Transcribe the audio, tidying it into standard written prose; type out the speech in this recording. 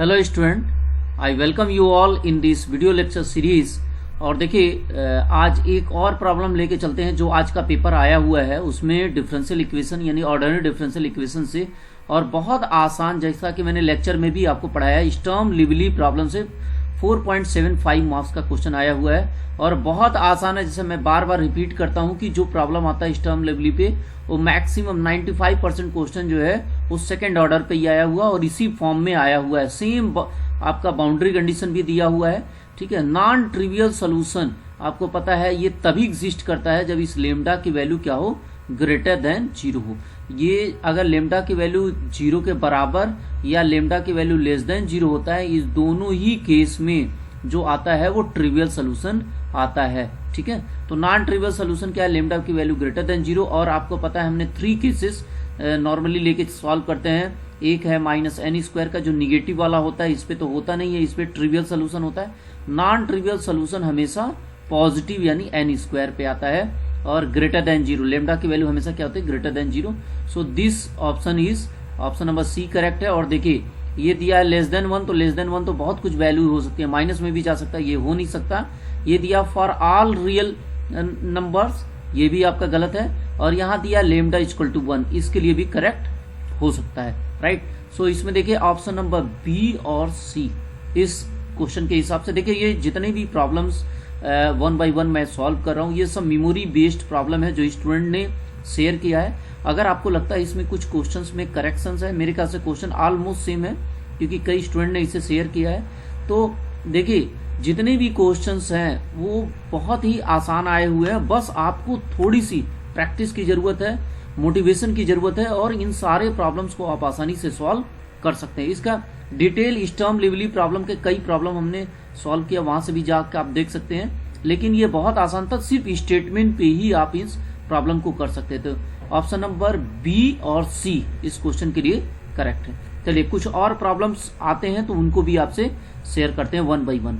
Hello student, I welcome you all in this video lecture series. और देखिए आज एक और प्रॉब्लम लेके चलते हैं जो आज का पेपर आया हुआ है। उसमें डिफरेंशियल इक्वेशन यानी ऑर्डिनरी डिफरेंशियल इक्वेशन से और बहुत आसान, जैसा कि मैंने लेक्चर में भी आपको पढ़ाया, स्टर्म लिवली प्रॉब्लम से 4.75 मार्क्स का क्वेश्चन आया हुआ है और बहुत आसान है। जैसे मैं बार बार रिपीट करता हूं कि जो प्रॉब्लम आता है स्टर्म लिवली पे वो मैक्सिमम 95% क्वेश्चन जो है वो सेकंड ऑर्डर पे ही आया हुआ और इसी फॉर्म में आया हुआ है। सेम आपका बाउंड्री कंडीशन भी दिया हुआ है, ठीक है। नॉन ट्रिवियल सोल्यूशन आपको पता है ये तभी एग्जिस्ट करता है जब इस लेमडा की वैल्यू क्या हो, ग्रेटर देन 0 हो। ये अगर लेमडा की वैल्यू 0 के बराबर या लेमडा की वैल्यू लेस देन 0 होता है, इस दोनों ही केस में जो आता है वो ट्रिवियल सोल्यूशन आता है, ठीक है। तो नॉन ट्रिवियल सोल्यूशन क्या है, लेमडा की वैल्यू ग्रेटर देन 0। और आपको पता है हमने 3 केसेस नॉर्मली लेके सॉल्व करते हैं। एक है -n² का जो निगेटिव वाला होता है, इस पे तो होता नहीं है, इस पे ट्रिवियल सोल्यूशन होता है। नॉन ट्रिवियल सोल्यूशन हमेशा पॉजिटिव यानी n² पे आता है और ग्रेटर देन 0, लेमडा की वैल्यू हमेशा क्या होती है, greater than 0। So this option is option number C correct है। और देखिए ये दिया है लेस देन 1, तो लेस देन 1 तो बहुत कुछ वैल्यू हो सकती है, माइनस में भी जा सकता है, ये हो नहीं सकता। ये दिया फॉर ऑल रियल नंबर्स, ये भी आपका गलत है। और यहाँ दिया लेमडा इक्वल टू 1, इसके लिए भी करेक्ट हो सकता है, राइट। सो इसमें देखिए ऑप्शन नंबर बी और सी इस क्वेश्चन के हिसाब से। देखिए ये जितने भी प्रॉब्लम्स 1 बाय 1 मैं सॉल्व कर रहा हूँ, ये सब मेमोरी बेस्ड प्रॉब्लम है जो स्टूडेंट ने शेयर किया है। अगर आपको लगता है इसमें कुछ क्वेश्चंस में करेक्शंस है, मेरे ख्याल से क्वेश्चन ऑलमोस्ट सेम है क्योंकि कई स्टूडेंट ने इसे शेयर किया है। तो देखिए जितने भी क्वेश्चंस हैं वो बहुत ही आसान आए हुए हैं, बस आपको थोड़ी सी प्रैक्टिस की जरूरत है, मोटिवेशन की जरूरत है और इन सारे प्रॉब्लम्स को आप आसानी से सॉल्व कर सकते हैं। इसका डिटेल स्टर्म लिवली प्रॉब्लम के कई प्रॉब्लम हमने सॉल्व किया, वहां से भी जाकर आप देख सकते हैं। लेकिन ये बहुत आसान था, सिर्फ स्टेटमेंट पे ही आप इस प्रॉब्लम को कर सकते थे। ऑप्शन नंबर बी और सी इस क्वेश्चन के लिए करेक्ट है। चलिए कुछ और प्रॉब्लम्स आते हैं तो उनको भी आपसे शेयर करते हैं 1 बाय 1।